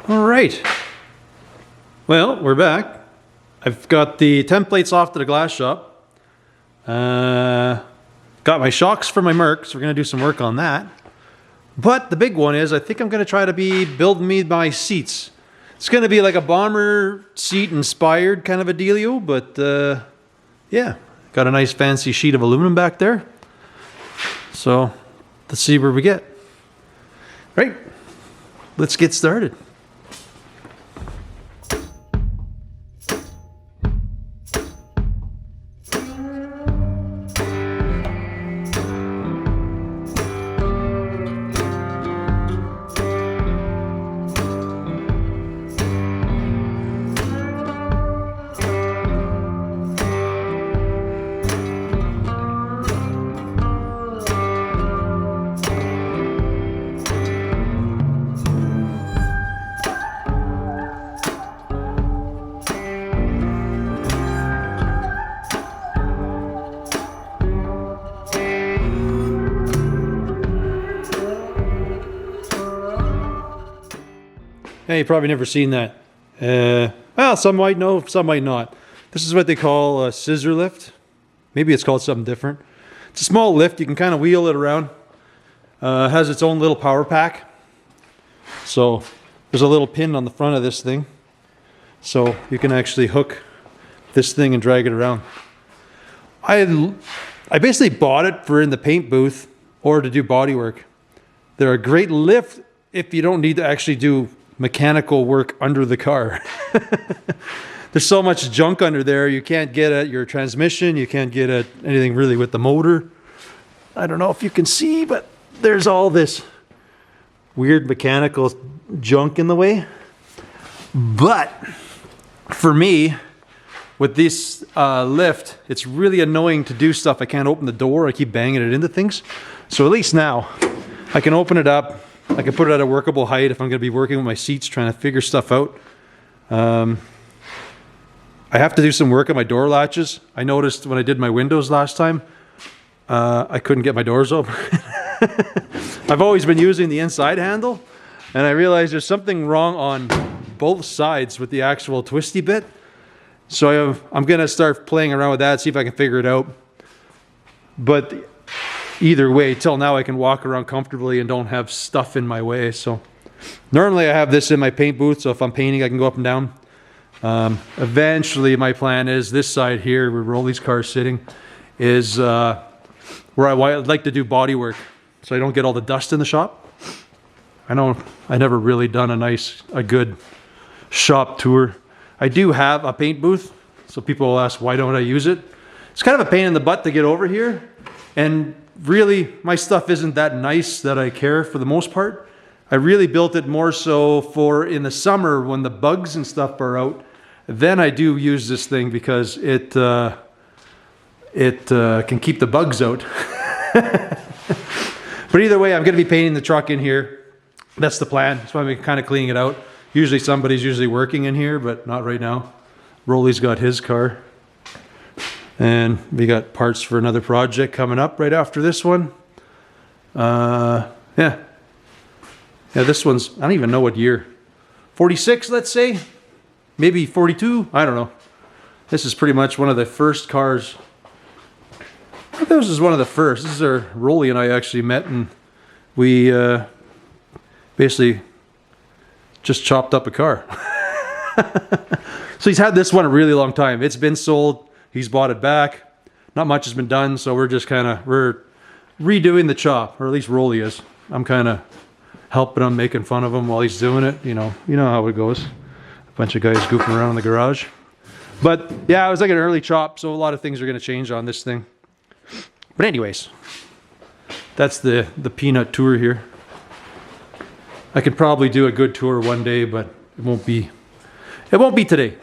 All right. Well, we're back. I've got the templates off to the glass shop. Got my shocks for my Merc, so we're going to do some work on that. But the big one is I think I'm going to try to be building me my seats. It's going to be like a bomber seat inspired kind of a dealio, but yeah, got a nice fancy sheet of aluminum back there. So let's see where we get. Right, let's get started. Hey, you've probably never seen that. Well, some might know, some might not. This is what they call a scissor lift. Maybe it's called something different. It's a small lift. You can kind of wheel it around. It has its own little power pack. So there's a little pin on the front of this thing. So you can actually hook this thing and drag it around. I basically bought it for in the paint booth or to do body work. They're a great lift if you don't need to actually do mechanical work under the car. There's so much junk under there. You can't get at your transmission. You can't get at anything really with the motor. I don't know if you can see, but there's all this weird mechanical junk in the way. But for me, with this lift, it's really annoying to do stuff. I can't open the door. I keep banging it into things. So at least now I can open it up. I can put it at a workable height if I'm going to be working with my seats, trying to figure stuff out. I have to do some work on my door latches. I noticed when I did my windows last time, I couldn't get my doors open. I've always been using the inside handle, and I realized there's something wrong on both sides with the actual twisty bit. So I'm going to start playing around with that, see if I can figure it out. But either way, till now I can walk around comfortably and don't have stuff in my way. So normally I have this in my paint booth, so if I'm painting I can go up and down. Eventually my plan is this side here where Rolly's car is sitting is where I'd like to do body work so I don't get all the dust in the shop. I know I never really done a good shop tour. I do have a paint booth, so people will ask why don't I use it. It's kind of a pain in the butt to get over here, and really, my stuff isn't that nice that I care for the most part. I really built it more so for in the summer when the bugs and stuff are out. Then I do use this thing because it can keep the bugs out. But either way, I'm going to be painting the truck in here. That's the plan. That's why I'm kind of cleaning it out. Usually somebody's working in here, but not right now. Rolly's got his car. And we got parts for another project coming up right after this one. Yeah, this one's, I don't even know what year. 46, let's say. Maybe 42. I don't know. This is pretty much one of the first cars. I think this is one of the first. This is where Rolly and I actually met, and we basically just chopped up a car. So he's had this one a really long time. It's been sold. He's bought it back. Not much has been done, so we're just we're redoing the chop, or at least Rolly is. I'm kind of helping him, making fun of him while he's doing it. You know how it goes. A bunch of guys goofing around in the garage. But yeah, it was like an early chop, so a lot of things are going to change on this thing. But anyways, that's the peanut tour here. I could probably do a good tour one day, but it won't be today.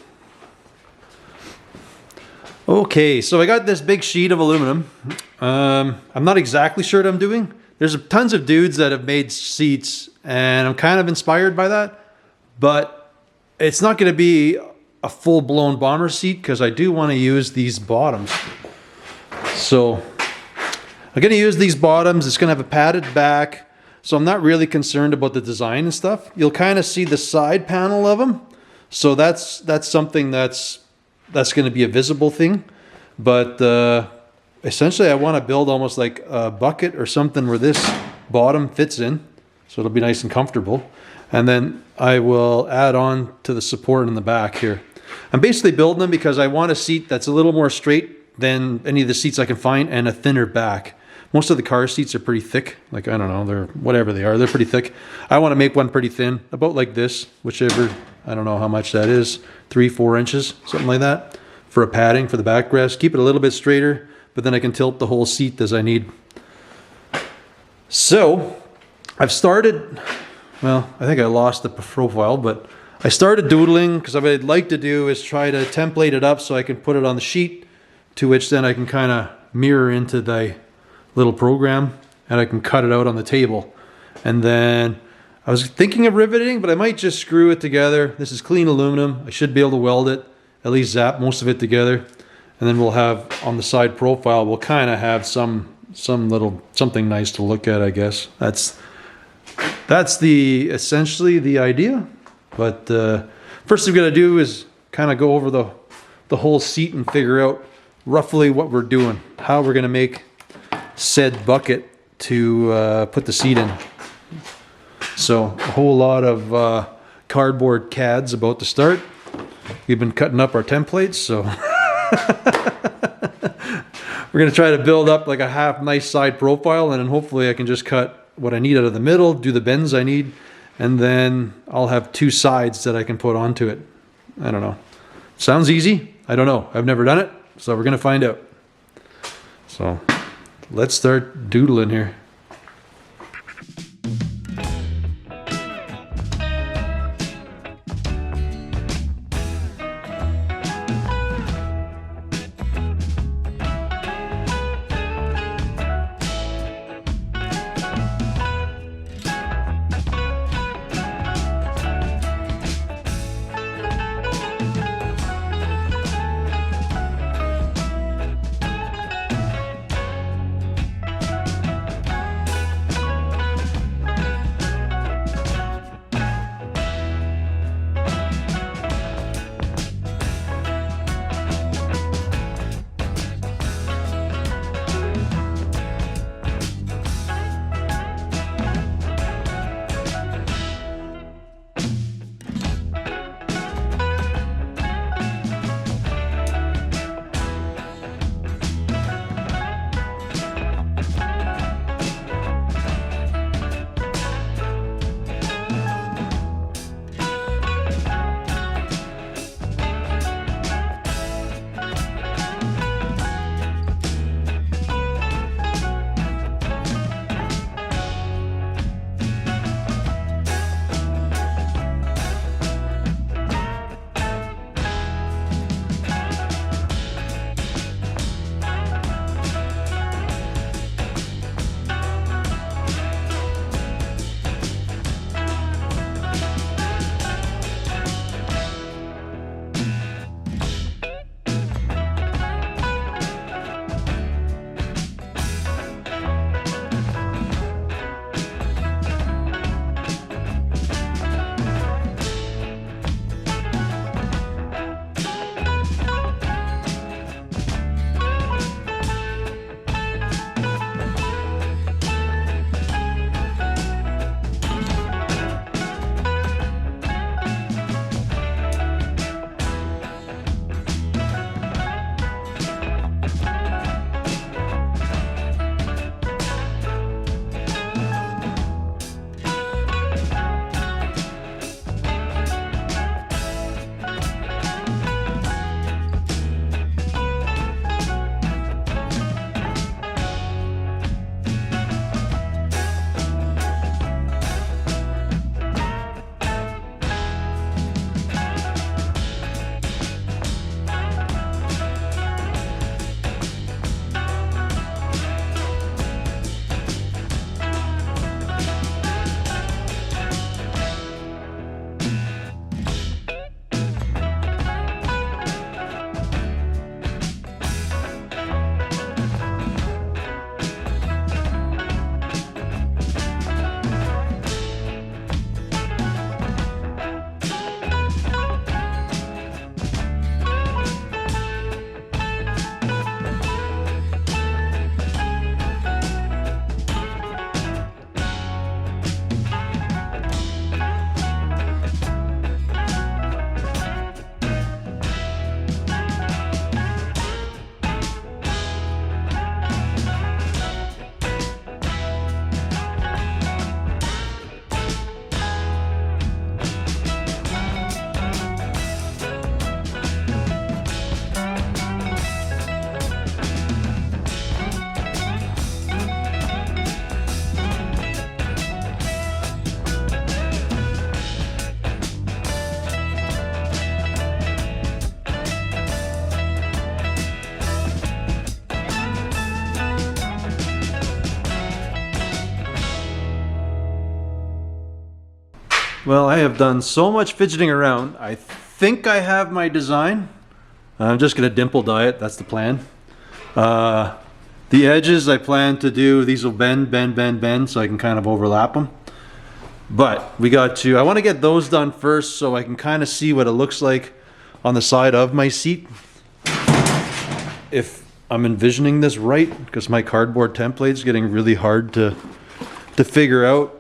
Okay, so I got this big sheet of aluminum. I'm not exactly sure what I'm doing. There's tons of dudes that have made seats, and I'm kind of inspired by that. But it's not going to be a full-blown bomber seat because I do want to use these bottoms. So I'm going to use these bottoms. It's going to have a padded back. so I'm not really concerned about the design and stuff. You'll kind of see the side panel of them, so that's something that's going to be a visible thing. But essentially I want to build almost like a bucket or something where this bottom fits in, so it'll be nice and comfortable. And then I will add on to the support in the back here. I'm basically building them because I want a seat that's a little more straight than any of the seats I can find and a thinner back. Most of the car seats are pretty thick. Like, I don't know, they're whatever they are. They're pretty thick. I want to make one pretty thin, about like this, whichever, I don't know how much that is, 3-4 inches, something like that, for a padding for the backrest. Keep it a little bit straighter, but then I can tilt the whole seat as I need. So I've started, well, I think I lost the profile, but I started doodling because what I'd like to do is try to template it up so I can put it on the sheet, to which then I can kind of mirror into the little program and I can cut it out on the table. And then I was thinking of riveting, but I might just screw it together. This is clean aluminum. I should be able to weld it, at least zap most of it together. And then we'll have on the side profile, we'll kind of have some little something nice to look at, I guess. That's the essentially the idea. But first thing we're going to do is kind of go over the whole seat and figure out roughly what we're doing, how we're going to make said bucket to put the seat in. So a whole lot of cardboard CADs about to start. We've been cutting up our templates, so we're going to try to build up like a half nice side profile, and then hopefully I can just cut what I need out of the middle, do the bends I need, and then I'll have 2 sides that I can put onto it. I don't know. Sounds easy? I don't know. I've never done it, so we're going to find out. So let's start doodling here. Well, I have done so much fidgeting around. I think I have my design. I'm just gonna dimple dye it, that's the plan. The edges I plan to do, these will bend, so I can kind of overlap them. But I want to get those done first so I can kind of see what it looks like on the side of my seat. If I'm envisioning this right, because my cardboard template's getting really hard to figure out.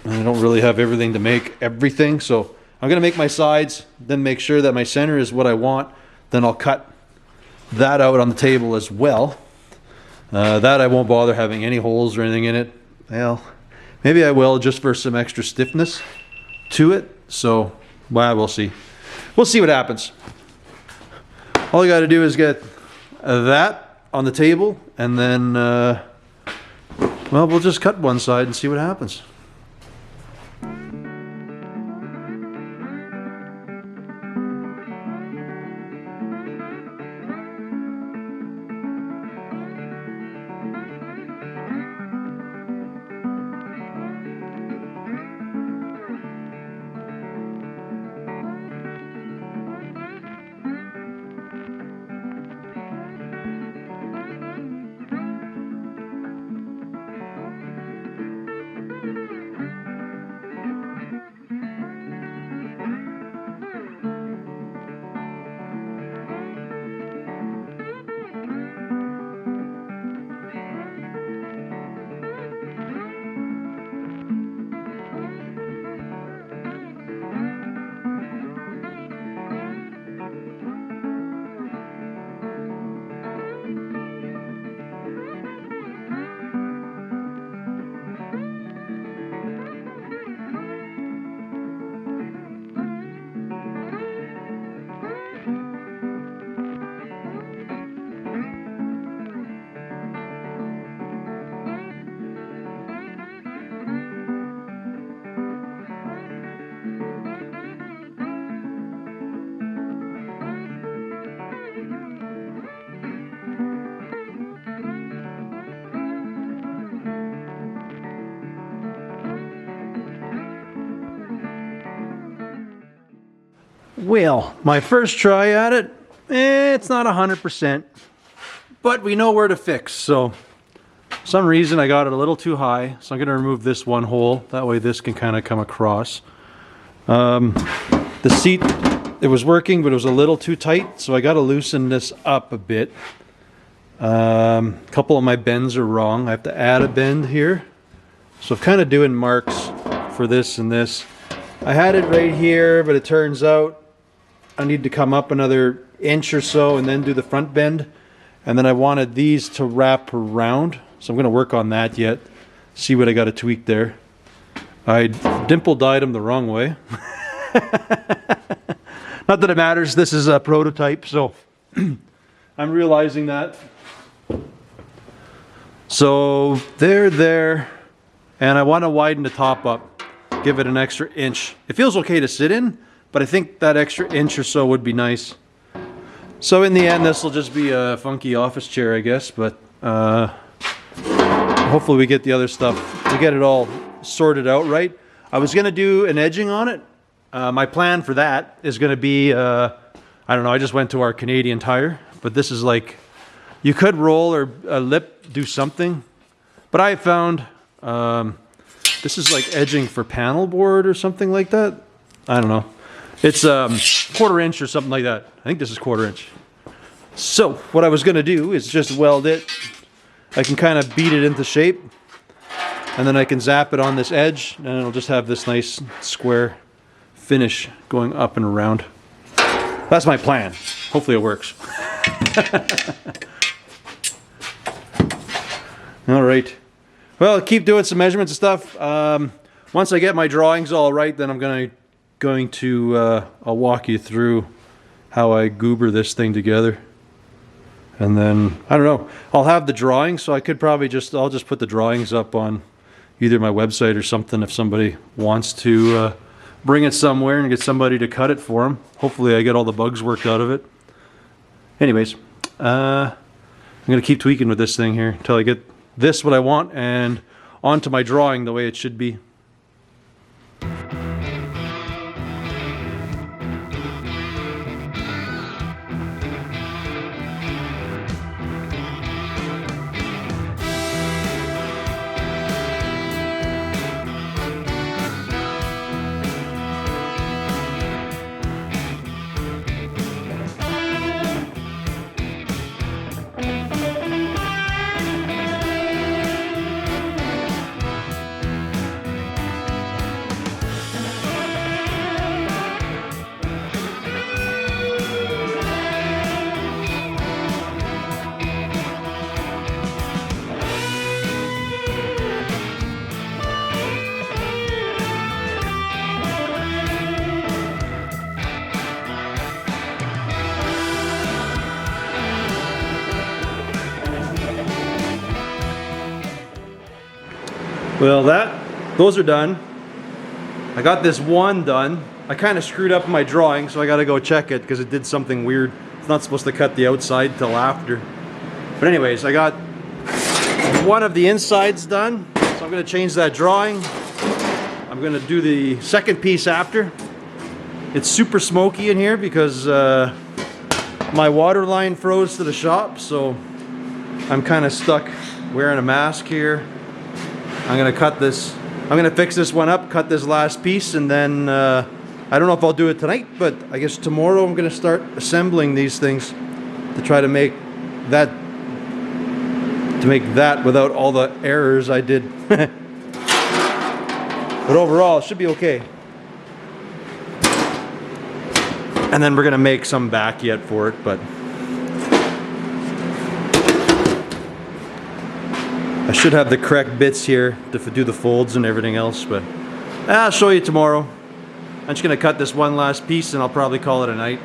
And I don't really have everything to make everything, so I'm gonna make my sides, then make sure that my center is what I want. Then I'll cut that out on the table as well. That I won't bother having any holes or anything in it. Well, maybe I will, just for some extra stiffness to it. So, well, we'll see. We'll see what happens. All I got to do is get that on the table, and then, well, we'll just cut one side and see what happens. Well, my first try at it, it's not 100%, but we know where to fix. So, for some reason I got it a little too high, so I'm going to remove this one hole. That way this can kind of come across. The seat, it was working, but it was a little too tight, so I got to loosen this up a bit. A couple of my bends are wrong. I have to add a bend here. So I'm kind of doing marks for this and this. I had it right here, but it turns out I need to come up another inch or so and then do the front bend. And then I wanted these to wrap around. So I'm going to work on that yet. See what I got to tweak there. I dimple dyed them the wrong way. Not that it matters. This is a prototype, so I'm realizing that. So they're there. And I want to widen the top up. Give it an extra inch. It feels okay to sit in, but I think that extra inch or so would be nice. So in the end, this will just be a funky office chair, I guess, but hopefully we get the other stuff, to get it all sorted out right. I was going to do an edging on it. My plan for that is going to be, I don't know, I just went to our Canadian Tire, but this is like, you could roll or lip, do something, but I found this is like edging for panel board or something like that. I don't know. It's 1/4 inch or something like that. I think this is 1/4 inch. So what I was going to do is just weld it. I can kind of beat it into shape, and then I can zap it on this edge, and it'll just have this nice square finish going up and around. That's my plan. Hopefully it works. All right. Well, I'll keep doing some measurements and stuff. Once I get my drawings all right, then I'm going to I'll walk you through how I goober this thing together. And then, I don't know, I'll have the drawings, so I could probably I'll just put the drawings up on either my website or something if somebody wants to bring it somewhere and get somebody to cut it for them. Hopefully I get all the bugs worked out of it. Anyways, I'm going to keep tweaking with this thing here until I get this what I want and onto my drawing the way it should be. Well, those are done. I got this one done. I kind of screwed up my drawing, so I got to go check it because it did something weird. It's not supposed to cut the outside till after. But anyways, I got one of the insides done, so I'm going to change that drawing. I'm going to do the second piece after. It's super smoky in here because my water line froze to the shop, so I'm kind of stuck wearing a mask here. I'm going to cut this. I'm going to fix this one up, cut this last piece, and then I don't know if I'll do it tonight, but I guess tomorrow I'm going to start assembling these things to try to make that without all the errors I did. But overall, it should be okay. And then we're going to make some back yet for it, but I should have the correct bits here to do the folds and everything else, but I'll show you tomorrow. I'm just going to cut this one last piece and I'll probably call it a night.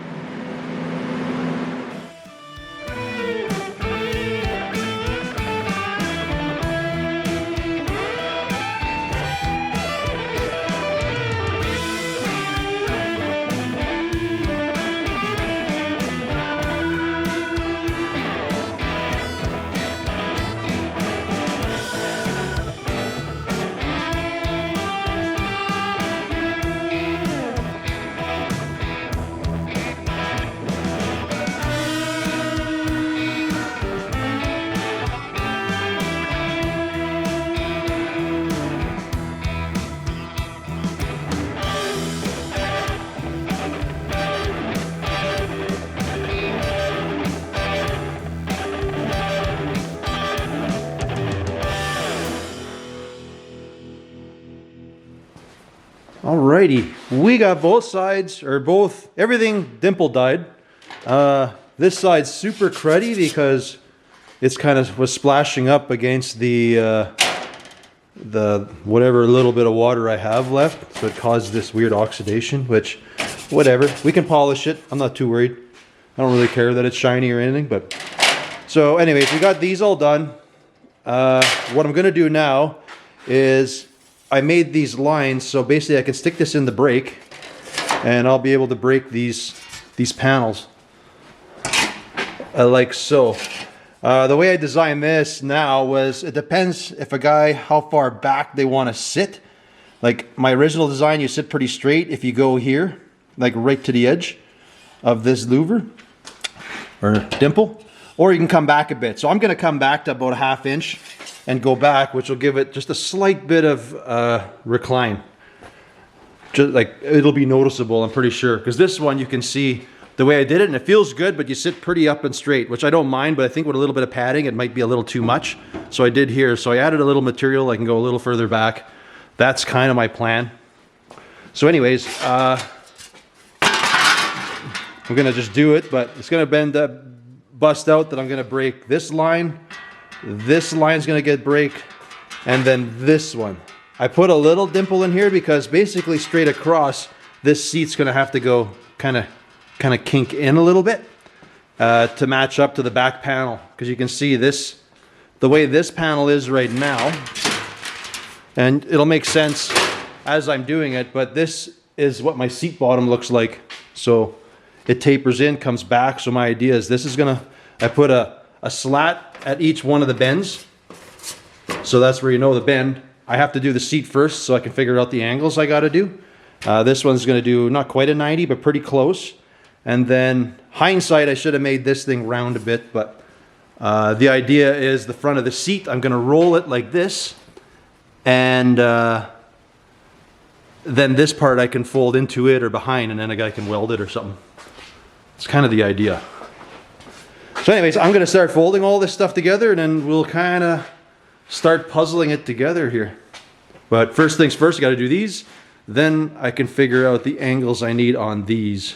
Alrighty, we got both sides, or everything dimple dyed. This side's super cruddy because it's kind of was splashing up against the whatever little bit of water I have left, so it caused this weird oxidation, which, whatever, we can polish it. I'm not too worried. I don't really care that it's shiny or anything, but... So anyways, we got these all done. What I'm gonna do now is I made these lines, so basically I can stick this in the brake and I'll be able to break these panels like so. The way I designed this now was, it depends if a guy, how far back they want to sit. Like my original design, you sit pretty straight if you go here, like right to the edge of this louver or dimple, or you can come back a bit. So I'm going to come back to about a ½ inch and go back, which will give it just a slight bit of recline. Just like, it'll be noticeable, I'm pretty sure, because this one you can see the way I did it, and it feels good, but you sit pretty up and straight, which I don't mind, but I think with a little bit of padding it might be a little too much. So I did here, so I added a little material, I can go a little further back. That's kind of my plan. So anyways, I'm gonna just do it, but it's gonna bust out that I'm gonna break this line. This line's gonna get break, and then this one. I put a little dimple in here because basically straight across, this seat's gonna have to go kind of kink in a little bit to match up to the back panel. Because you can see this, the way this panel is right now, and it'll make sense as I'm doing it, but this is what my seat bottom looks like. So it tapers in, comes back. So my idea is this is gonna, I put a slat at each one of the bends. So that's where you know the bend. I have to do the seat first so I can figure out the angles I gotta do. This one's gonna do not quite a 90, but pretty close. And then hindsight, I should have made this thing round a bit, but the idea is the front of the seat, I'm gonna roll it like this, and then this part I can fold into it or behind, and then a guy can weld it or something. It's kind of the idea. So anyways, I'm gonna start folding all this stuff together, and then we'll kind of start puzzling it together here. But first things first, I gotta do these, then I can figure out the angles I need on these.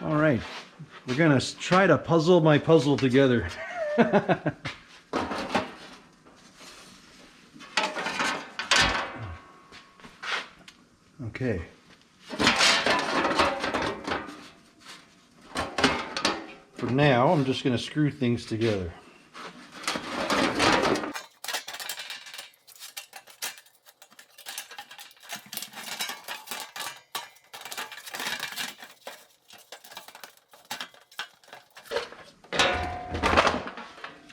All right, we're gonna try to puzzle my puzzle together. Okay. For now, I'm just gonna screw things together.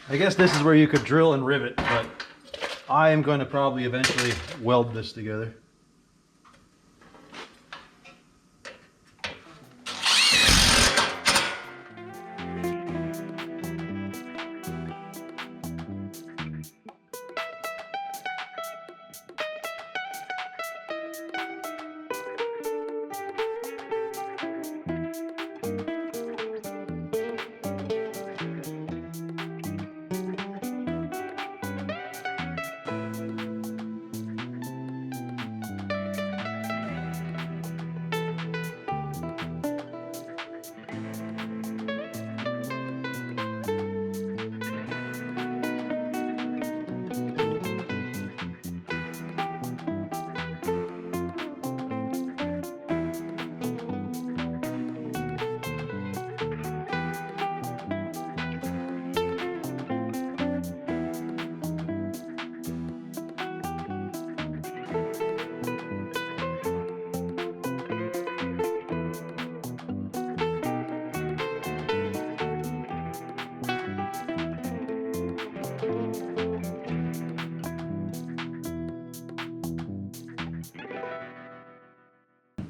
I guess this is where you could drill and rivet, but I am going to probably eventually weld this together.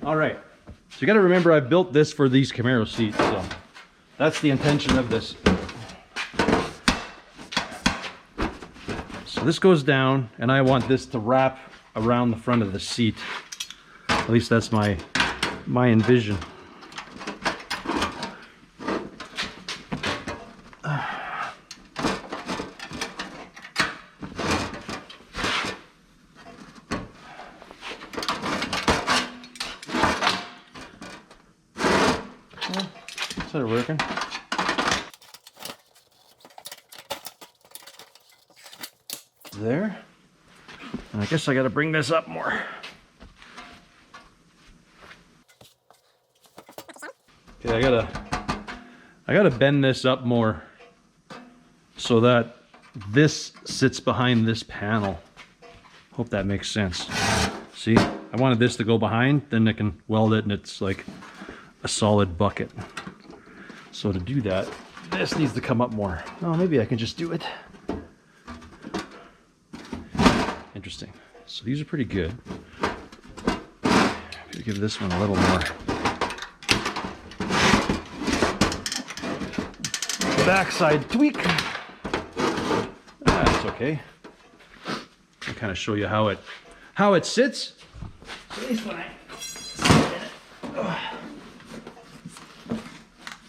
All right, so you got to remember I built this for these Camaro seats, so that's the intention of this. So this goes down, and I want this to wrap around the front of the seat. At least that's my envision. Is that working? There. And I guess I got to bring this up more. Okay, I gotta bend this up more so that this sits behind this panel. Hope that makes sense. See, I wanted this to go behind, then I can weld it and it's like a solid bucket. So to do that, this needs to come up more. Oh, maybe I can just do it. Interesting. So these are pretty good. Maybe give this one a little more. Backside tweak. That's okay. I'll kind of show you how it sits. So at least when I sit in it,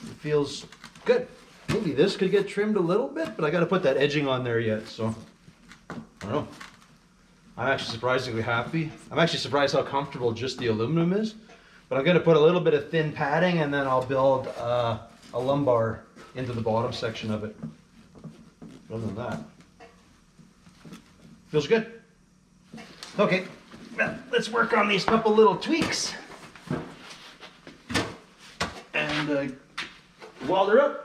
it feels good. Maybe this could get trimmed a little bit, but I got to put that edging on there yet. So I don't know. I'm actually surprisingly happy. I'm actually surprised how comfortable just the aluminum is. But I'm going to put a little bit of thin padding, and then I'll build a lumbar into the bottom section of it. Other than that, feels good. Okay, well, let's work on these couple little tweaks. And weld her up.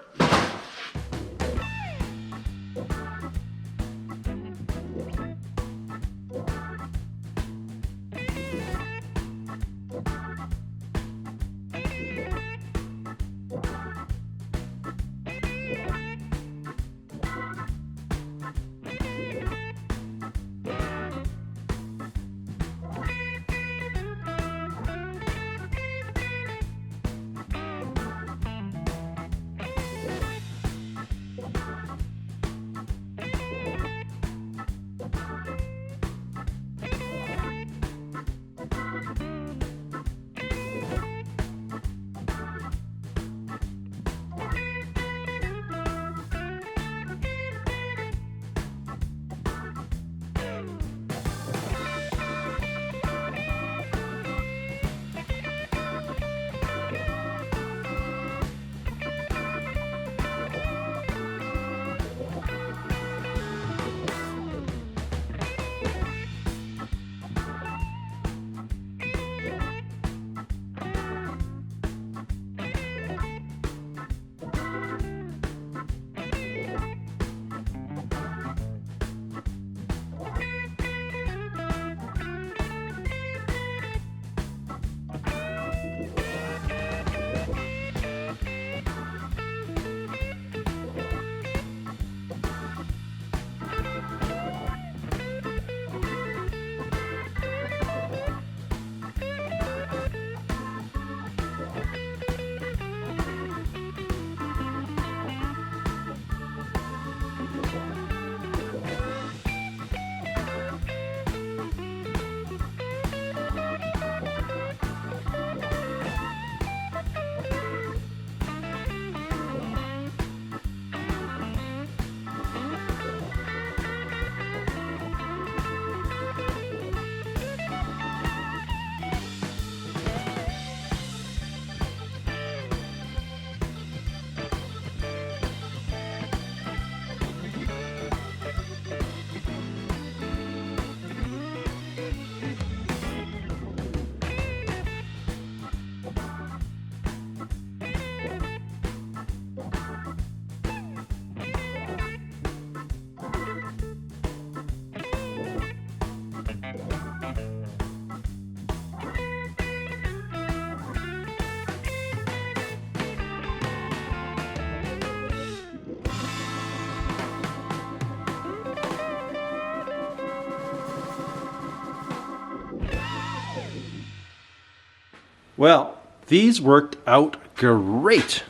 Well, these worked out great.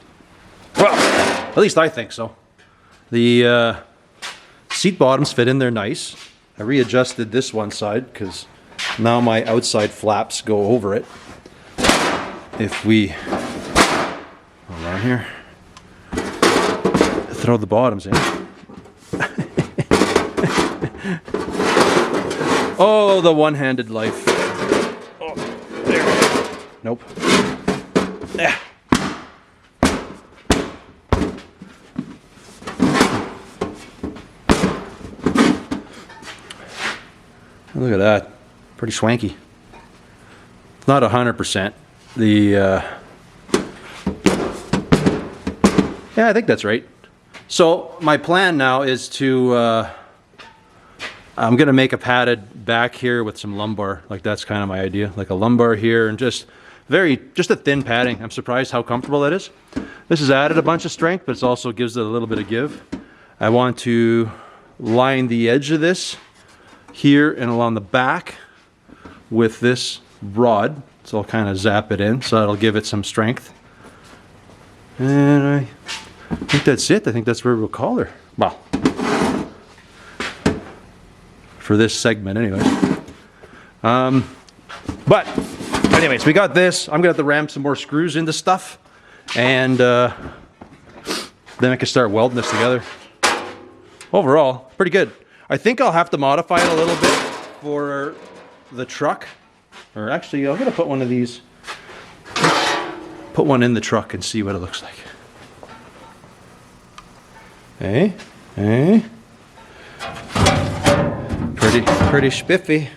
Well, at least I think so. The seat bottoms fit in there nice. I readjusted this one side because now my outside flaps go over it. If we, hold on here, throw the bottoms in. Oh, the one-handed life. Oh, there. Nope. Yeah. Look at that. Pretty swanky. It's not 100%. Yeah, I think that's right. So my plan now is to, I'm going to make a padded back here with some lumbar. Like that's kind of my idea. Like a lumbar here and just a thin padding. I'm surprised how comfortable that is. This has added a bunch of strength, but it also gives it a little bit of give. I want to line the edge of this here and along the back with this rod. So I'll kind of zap it in, so that'll give it some strength. And I think that's it. I think that's where we'll call her. Well, for this segment anyway. But anyways, we got this. I'm gonna have to ram some more screws into stuff, and then I can start welding this together. Overall, pretty good. I think I'll have to modify it a little bit for the truck. Or actually, I'm gonna put one of these, put one in the truck and see what it looks like. Hey, hey. Pretty spiffy.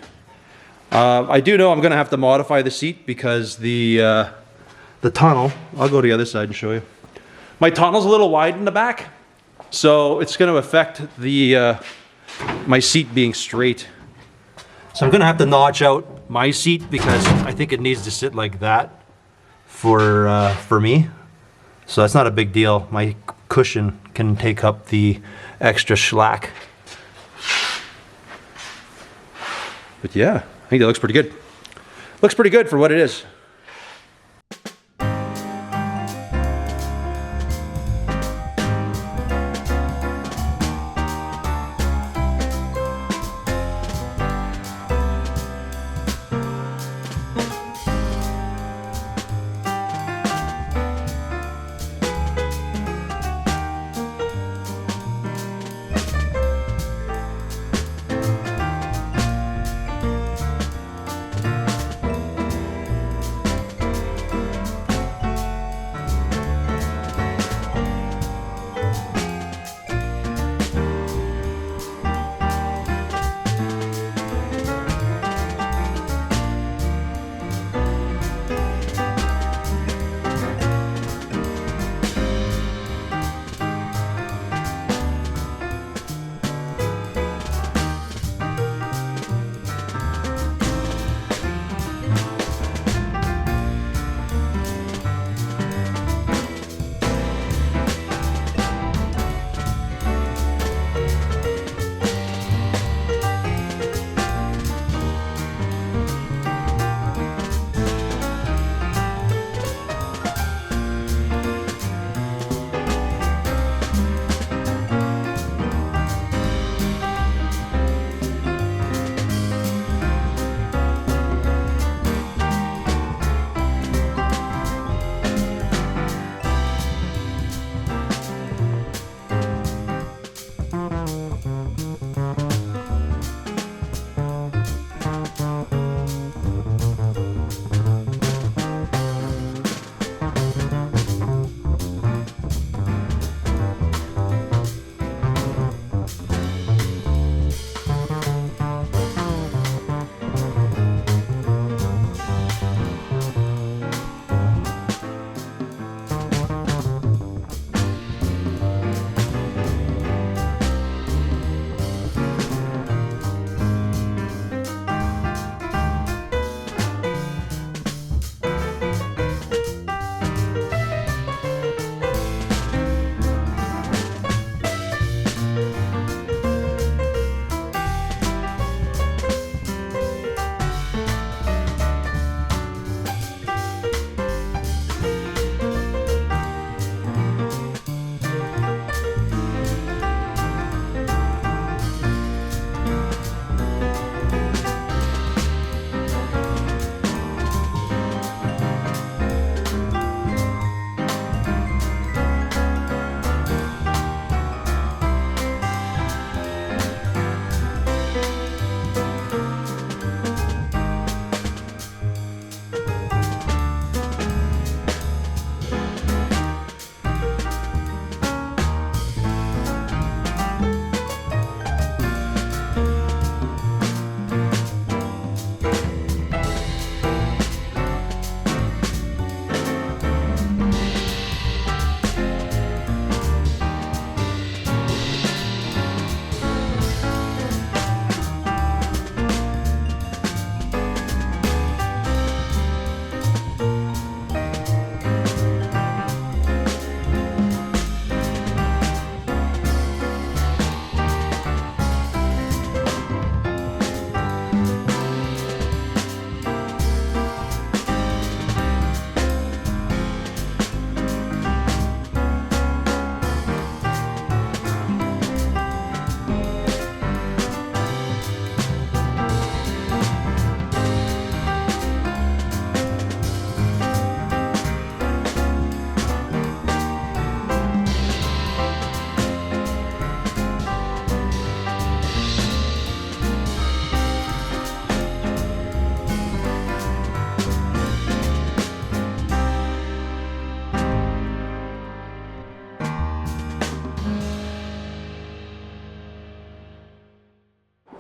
I do know I'm gonna have to modify the seat because the tunnel, I'll go to the other side and show you. My tunnel's a little wide in the back, so it's gonna affect the my seat being straight. So I'm gonna have to notch out my seat because I think it needs to sit like that for me. So that's not a big deal. My cushion can take up the extra slack. But yeah, I think that looks pretty good. Looks pretty good for what it is.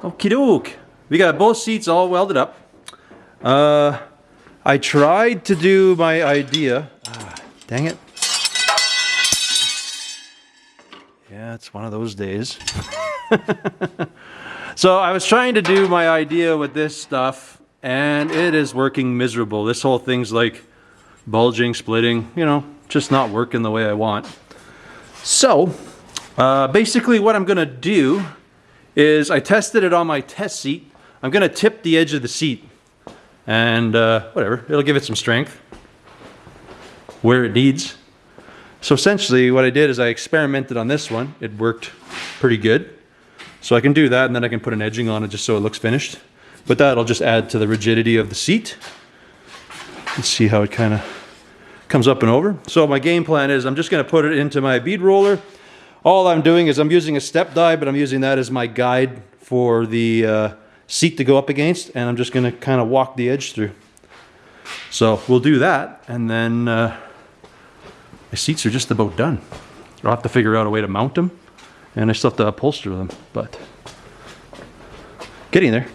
Okie doke. We got both seats all welded up. I tried to do my idea. Dang it. Yeah, it's one of those days. So I was trying to do my idea with this stuff, and it is working miserable. This whole thing's like bulging, splitting, you know, just not working the way I want. So basically what I'm gonna do is I tested it on my test seat. I'm gonna tip the edge of the seat and whatever, it'll give it some strength where it needs. So essentially what I did is I experimented on this one. It worked pretty good. So I can do that, and then I can put an edging on it just so it looks finished. But that'll just add to the rigidity of the seat. Let's see how it kind of comes up and over. So my game plan is I'm just going to put it into my bead roller. All I'm doing is I'm using a step die, but I'm using that as my guide for the seat to go up against, and I'm just going to kind of walk the edge through. So we'll do that, and then my seats are just about done. I'll have to figure out a way to mount them, and I still have to upholster them, but getting there.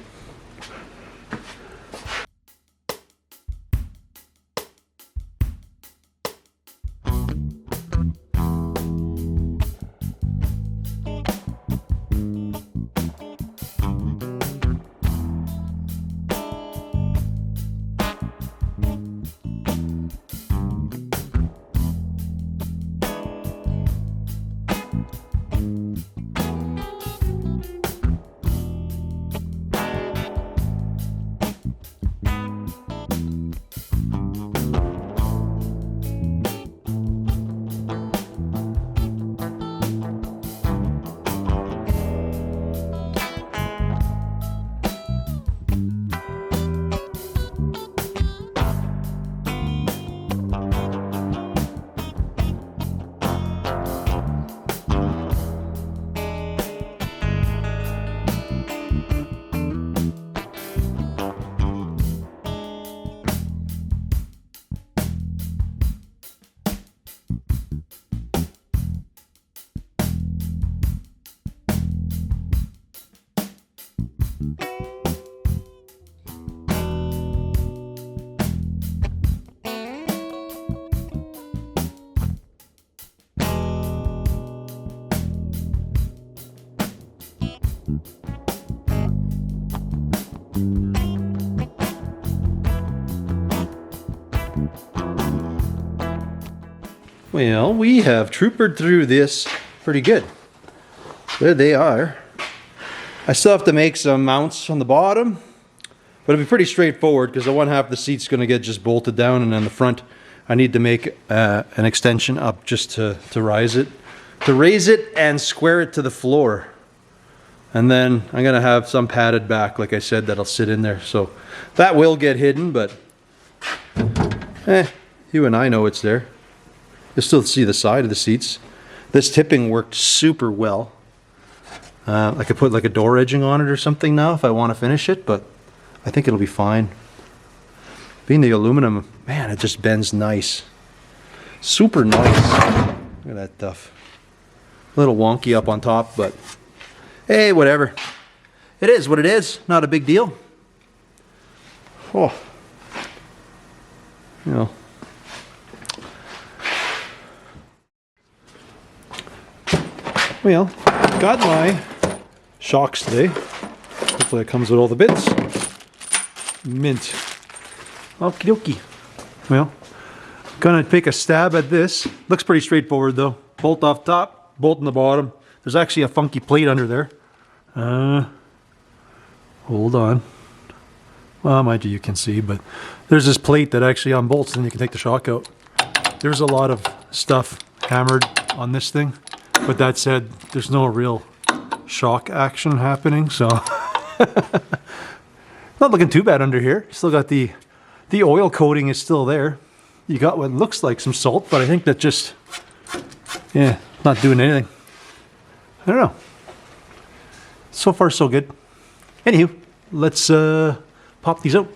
Well, we have troopered through this pretty good. There they are. I still have to make some mounts on the bottom, but it'll be pretty straightforward because the one half of the seat's going to get just bolted down, and then the front I need to make an extension up just to raise it and square it to the floor. And then I'm going to have some padded back, like I said, that'll sit in there. So that will get hidden, but you and I know it's there. You'll still see the side of the seats. This tipping worked super well. I could put like a door edging on it or something now if I want to finish it, but I think it'll be fine. Being the aluminum, man, it just bends nice. Super nice. Look at that stuff. A little wonky up on top, but hey, whatever. It is what it is. Not a big deal. Oh. You know. Well, got my shocks today. Hopefully it comes with all the bits. Mint. Okie dokie. Well, gonna take a stab at this. Looks pretty straightforward though. Bolt off top, bolt in the bottom. There's actually a funky plate under there. Hold on. Well, mind you, you can see, but there's this plate that actually unbolts and you can take the shock out. There's a lot of stuff hammered on this thing. But that said, there's no real shock action happening, so not looking too bad under here. Still got the oil coating is still there. You got what looks like some salt, but I think that just, yeah, not doing anything. I don't know. So far, so good. Anywho, let's pop these out.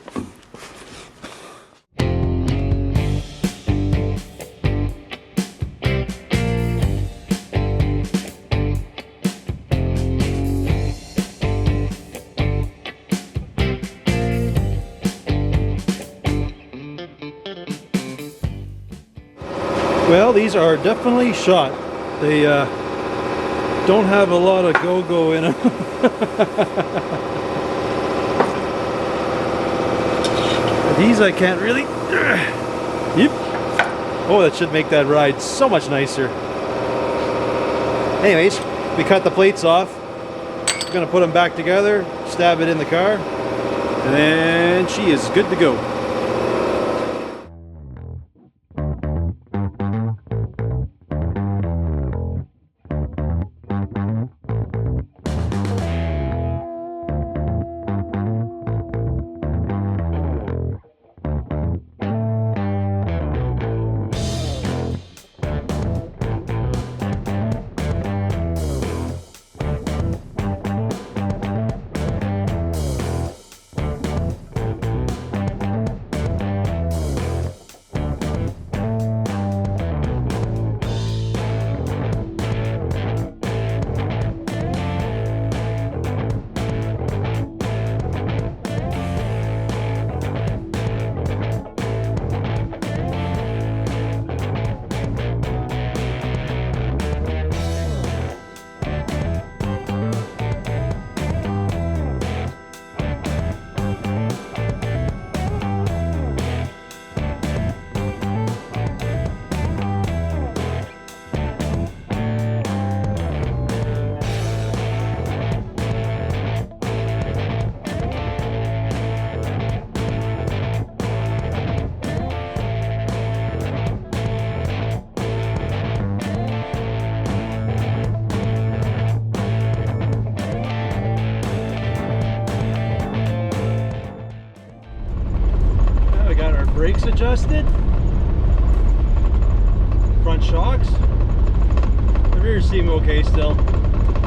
Well, these are definitely shot. They don't have a lot of go-go in them. These I can't really. Yep. Oh, that should make that ride so much nicer. Anyways, we cut the plates off. We're gonna put them back together, stab it in the car, and then she is good to go. Brakes adjusted, front shocks, the rears seem okay still.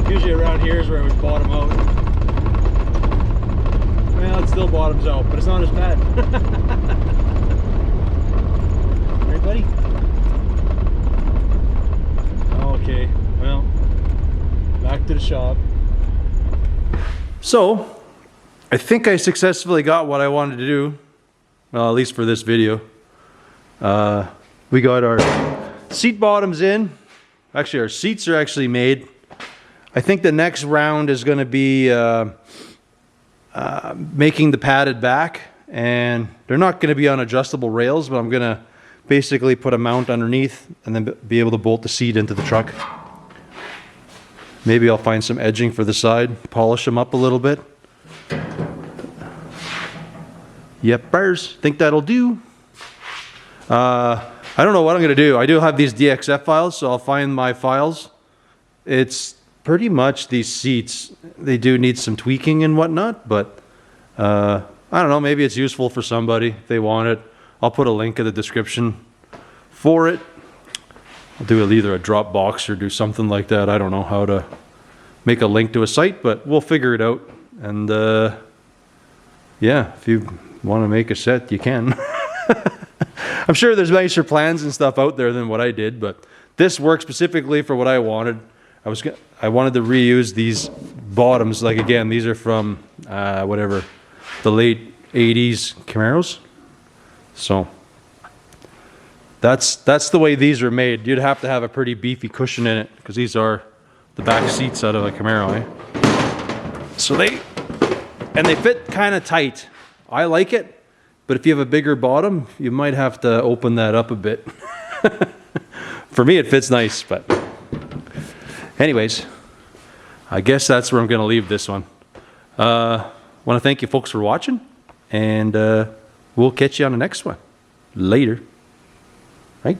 Usually around here is where it would bottom out. Well, it still bottoms out, but it's not as bad. Right, buddy? Okay, well, back to the shop. So, I think I successfully got what I wanted to do. Well, at least for this video. We got our seat bottoms in. Actually, our seats are actually made. I think the next round is going to be making the padded back. And they're not going to be on adjustable rails, but I'm going to basically put a mount underneath and then be able to bolt the seat into the truck. Maybe I'll find some edging for the side, polish them up a little bit. Yepers, think that'll do. I don't know what I'm gonna do. I do have these DXF files, so I'll find my files. It's pretty much these seats. They do need some tweaking and whatnot, but I don't know, maybe it's useful for somebody if they want it. I'll put a link in the description for it. I'll do either a Dropbox or do something like that. I don't know how to make a link to a site, but we'll figure it out. And yeah, if you want to make a set, you can. I'm sure there's nicer plans and stuff out there than what I did, but this worked specifically for what I wanted. I wanted to reuse these bottoms. Like again, these are from whatever, the late 80s Camaros. So that's the way these are made. You'd have to have a pretty beefy cushion in it because these are the back seats out of a Camaro, eh? So they fit kind of tight. I like it, but if you have a bigger bottom, you might have to open that up a bit. For me, it fits nice, but anyways, I guess that's where I'm going to leave this one. Want to thank you folks for watching, and we'll catch you on the next one. Later. Right?